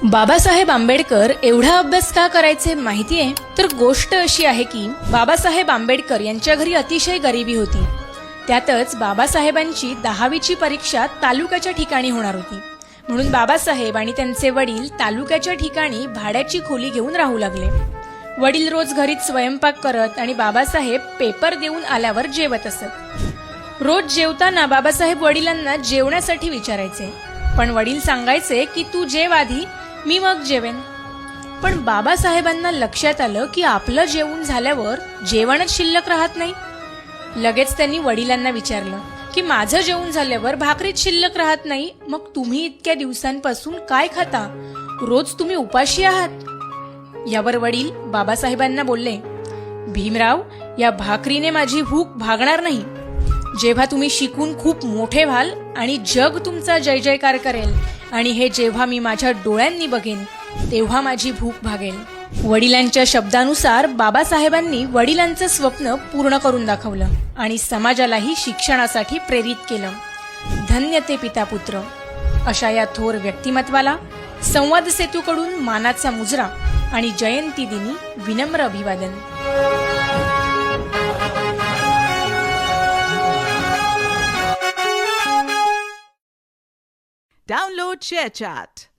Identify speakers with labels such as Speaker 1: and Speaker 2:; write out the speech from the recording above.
Speaker 1: बाबासाहेब आंबेडकर एवढा अभ्यास का करायचे माहितीये? तर गोष्ट अशी आहे की बाबासाहेब आंबेडकर यांच्या घरी अतिशय गरिबी होती. त्यातच बाबासाहेबांची 10वीची परीक्षा तालुक्याच्या ठिकाणी होणार होती. म्हणून बाबासाहेब आणि त्यांचे वडील तालुक्याच्या ठिकाणी भाड्याची खोली घेऊन राहू लागले. वडील रोज घरीच स्वयंपाक करत आणि बाबासाहेब पेपर देऊन आल्यावर जेवत असत. रोज जेवताना बाबासाहेब वडिलांना जेवण्यासाठी विचारायचे, पण वडील सांगायचे की तू जेव आधी, मी मग जेवेन. पण बाबासाहेबांना लक्षात आलं की आपलं जेवून झाल्यावर जेवणच शिल्लक राहत नाही. लगेच त्यांनी वडिलांना विचारलं की माझं जेवून झाल्यावर भाकरीच शिल्लक राहत नाही, मग तुम्ही इतक्या दिवसांपासून काय खाता? रोज तुम्ही उपाशी आहात. यावर वडील बाबासाहेबांना बोलले, भीमराव, या भाकरीने माझी भूक भागणार नाही. जेव्हा तुम्ही शिकून खूप मोठे व्हाल आणि जग तुमचा जय जयकार करेल आणि हे जेव्हा मी माझ्या डोळ्यांनी बघेन तेव्हा माझी भूक भागेल. वडिलांच्या शब्दानुसार बाबासाहेबांनी वडिलांचं स्वप्न पूर्ण करून दाखवलं आणि समाजालाही शिक्षणासाठी प्रेरित केलं. धन्य ते पिता पुत्र. अशा या थोर व्यक्तिमत्वाला संवाद सेतूकडून मानाचा मुजरा आणि जयंती दिनी विनम्र अभिवादन.
Speaker 2: Download ShareChat.